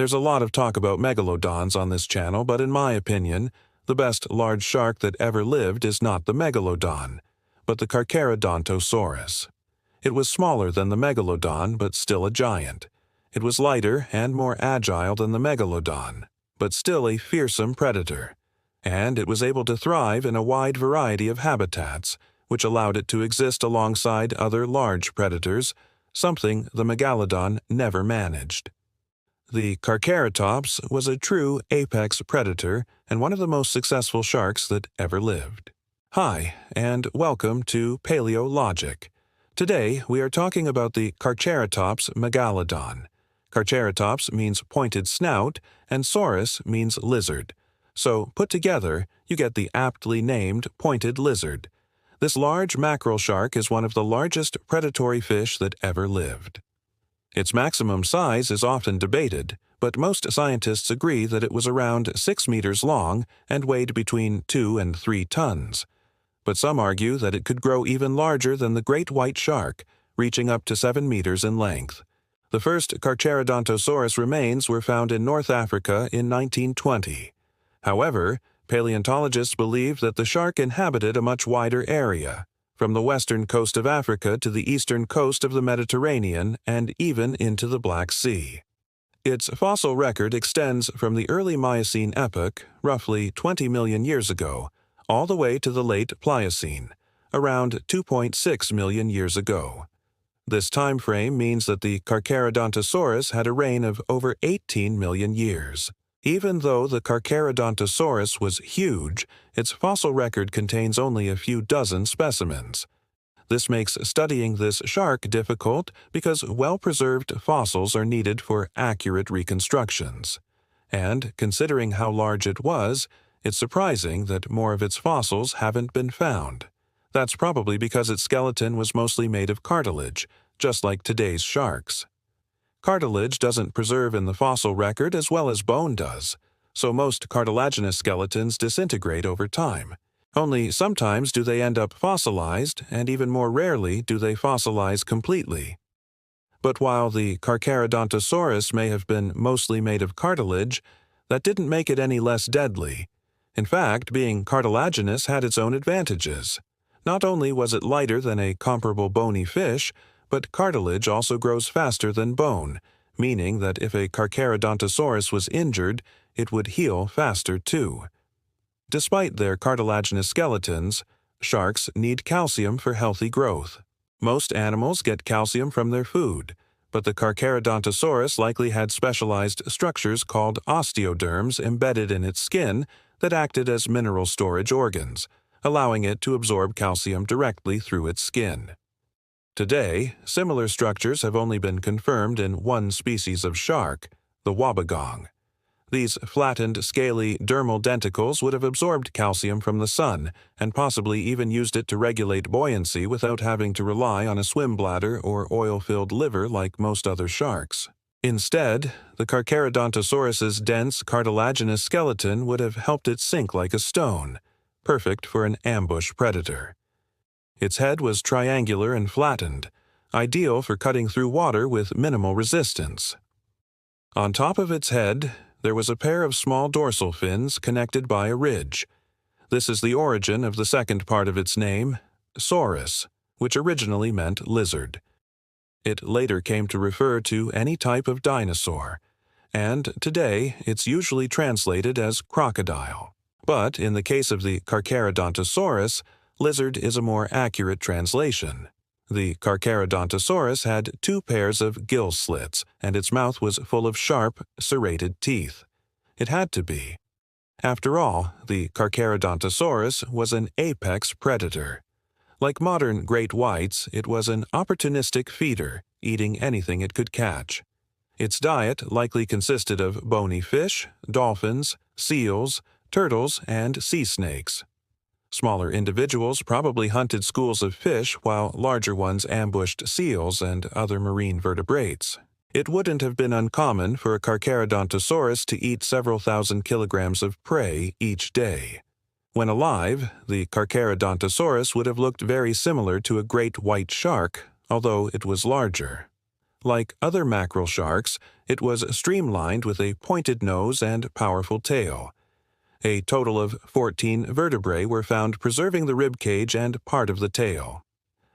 There's a lot of talk about megalodons on this channel, but in my opinion, the best large shark that ever lived is not the megalodon, but the Carcharodontosaurus. It was smaller than the megalodon, but still a giant. It was lighter and more agile than the megalodon, but still a fearsome predator. And it was able to thrive in a wide variety of habitats, which allowed it to exist alongside other large predators, something the megalodon never managed. The Carcharotops was a true apex predator and one of the most successful sharks that ever lived. Hi, and welcome to Paleologic. Today, we are talking about the Carcharotops megalodon. Carcharotops means pointed snout, and saurus means lizard. So, put together, you get the aptly named pointed lizard. This large mackerel shark is one of the largest predatory fish that ever lived. Its maximum size is often debated, but most scientists agree that it was around 6 meters long and weighed between 2 and 3 tons. But some argue that it could grow even larger than the great white shark, reaching up to 7 meters in length. The first Carcharodontosaurus remains were found in North Africa in 1920. However, paleontologists believe that the shark inhabited a much wider area, from the western coast of Africa to the eastern coast of the Mediterranean and even into the Black Sea. Its fossil record extends from the early Miocene epoch, roughly 20 million years ago, all the way to the late Pliocene, around 2.6 million years ago. This time frame means that the Carcharodontosaurus had a reign of over 18 million years. Even though the Carcharodontosaurus was huge, its fossil record contains only a few dozen specimens. This makes studying this shark difficult because well-preserved fossils are needed for accurate reconstructions. And, considering how large it was, it's surprising that more of its fossils haven't been found. That's probably because its skeleton was mostly made of cartilage, just like today's sharks. Cartilage doesn't preserve in the fossil record as well as bone does, so most cartilaginous skeletons disintegrate over time. Only sometimes do they end up fossilized, and even more rarely do they fossilize completely. But while the Carcharodontosaurus may have been mostly made of cartilage, that didn't make it any less deadly. In fact, being cartilaginous had its own advantages. Not only was it lighter than a comparable bony fish, but cartilage also grows faster than bone, meaning that if a Carcharodontosaurus was injured, it would heal faster too. Despite their cartilaginous skeletons, sharks need calcium for healthy growth. Most animals get calcium from their food, but the Carcharodontosaurus likely had specialized structures called osteoderms embedded in its skin that acted as mineral storage organs, allowing it to absorb calcium directly through its skin. Today, similar structures have only been confirmed in one species of shark, the wobbegong. These flattened, scaly dermal denticles would have absorbed calcium from the sun and possibly even used it to regulate buoyancy without having to rely on a swim bladder or oil-filled liver like most other sharks. Instead, the Carcharodontosaurus's dense, cartilaginous skeleton would have helped it sink like a stone, perfect for an ambush predator. Its head was triangular and flattened, ideal for cutting through water with minimal resistance. On top of its head, there was a pair of small dorsal fins connected by a ridge. This is the origin of the second part of its name, saurus, which originally meant lizard. It later came to refer to any type of dinosaur, and today it's usually translated as crocodile. But in the case of the Carcharodontosaurus, lizard is a more accurate translation. The Carcharodontosaurus had 2 pairs of gill slits, and its mouth was full of sharp, serrated teeth. It had to be. After all, the Carcharodontosaurus was an apex predator. Like modern great whites, it was an opportunistic feeder, eating anything it could catch. Its diet likely consisted of bony fish, dolphins, seals, turtles, and sea snakes. Smaller individuals probably hunted schools of fish while larger ones ambushed seals and other marine vertebrates. It wouldn't have been uncommon for a Carcharodontosaurus to eat several thousand kilograms of prey each day. When alive, the Carcharodontosaurus would have looked very similar to a great white shark, although it was larger. Like other mackerel sharks, it was streamlined with a pointed nose and powerful tail. A total of 14 vertebrae were found preserving the rib cage and part of the tail.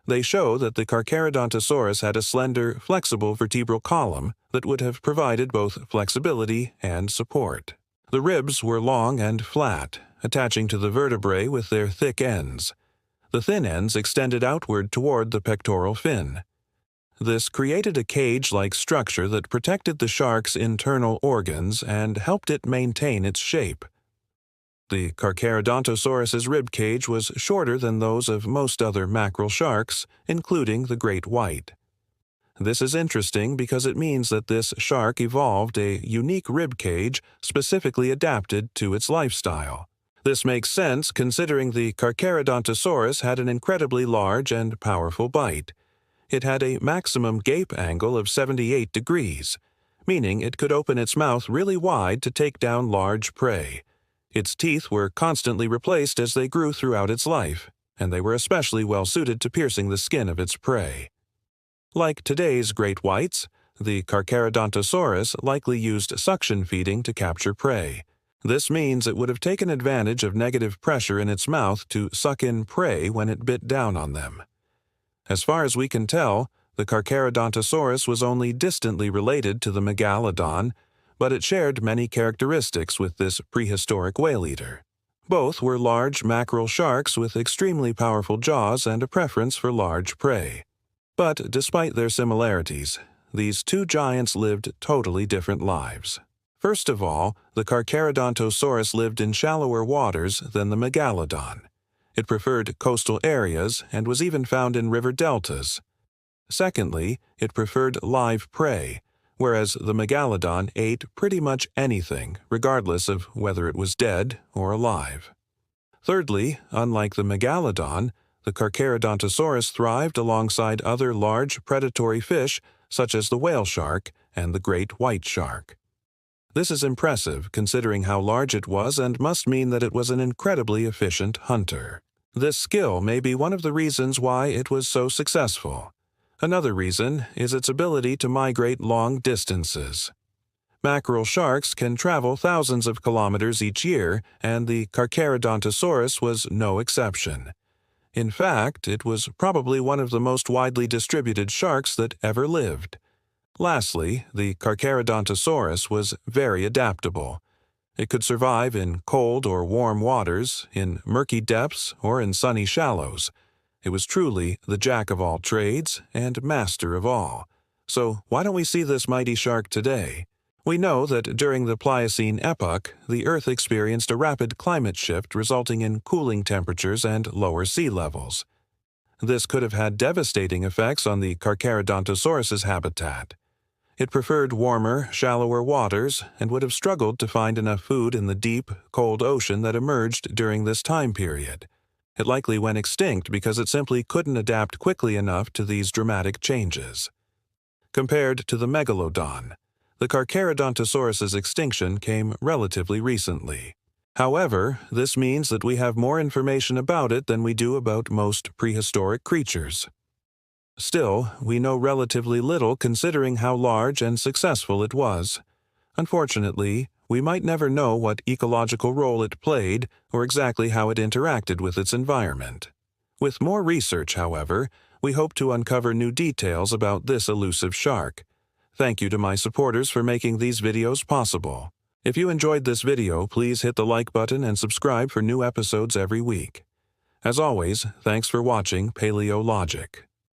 They show that the Carcharodontosaurus had a slender, flexible vertebral column that would have provided both flexibility and support. The ribs were long and flat, attaching to the vertebrae with their thick ends. The thin ends extended outward toward the pectoral fin. This created a cage-like structure that protected the shark's internal organs and helped it maintain its shape. The Carcharodontosaurus's rib cage was shorter than those of most other mackerel sharks, including the great white. This is interesting because it means that this shark evolved a unique rib cage specifically adapted to its lifestyle. This makes sense considering the Carcharodontosaurus had an incredibly large and powerful bite. It had a maximum gape angle of 78 degrees, meaning it could open its mouth really wide to take down large prey. Its teeth were constantly replaced as they grew throughout its life, and they were especially well suited to piercing the skin of its prey. Like today's great whites, the Carcharodontosaurus likely used suction feeding to capture prey. This means it would have taken advantage of negative pressure in its mouth to suck in prey when it bit down on them. As far as we can tell, the Carcharodontosaurus was only distantly related to the Megalodon, but it shared many characteristics with this prehistoric whale-eater. Both were large mackerel sharks with extremely powerful jaws and a preference for large prey. But despite their similarities, these two giants lived totally different lives. First of all, the Carcharodontosaurus lived in shallower waters than the Megalodon. It preferred coastal areas and was even found in river deltas. Secondly, it preferred live prey, whereas the Megalodon ate pretty much anything, regardless of whether it was dead or alive. Thirdly, unlike the Megalodon, the Carcharodontosaurus thrived alongside other large predatory fish such as the whale shark and the great white shark. This is impressive considering how large it was and must mean that it was an incredibly efficient hunter. This skill may be one of the reasons why it was so successful. Another reason is its ability to migrate long distances. Mackerel sharks can travel thousands of kilometers each year, and the Carcharodontosaurus was no exception. In fact, it was probably one of the most widely distributed sharks that ever lived. Lastly, the Carcharodontosaurus was very adaptable. It could survive in cold or warm waters, in murky depths, or in sunny shallows. It was truly the jack of all trades and master of all. So why don't we see this mighty shark today? We know that during the Pliocene epoch, the Earth experienced a rapid climate shift resulting in cooling temperatures and lower sea levels. This could have had devastating effects on the Carcharodontosaurus's habitat. It preferred warmer, shallower waters and would have struggled to find enough food in the deep, cold ocean that emerged during this time period. It likely went extinct because it simply couldn't adapt quickly enough to these dramatic changes. Compared to the Megalodon, the Carcharodontosaurus's extinction came relatively recently. However, this means that we have more information about it than we do about most prehistoric creatures. Still, we know relatively little considering how large and successful it was. Unfortunately, we might never know what ecological role it played or exactly how it interacted with its environment. With more research, however, we hope to uncover new details about this elusive shark. Thank you to my supporters for making these videos possible. If you enjoyed this video, please hit the like button and subscribe for new episodes every week. As always, thanks for watching Paleologic.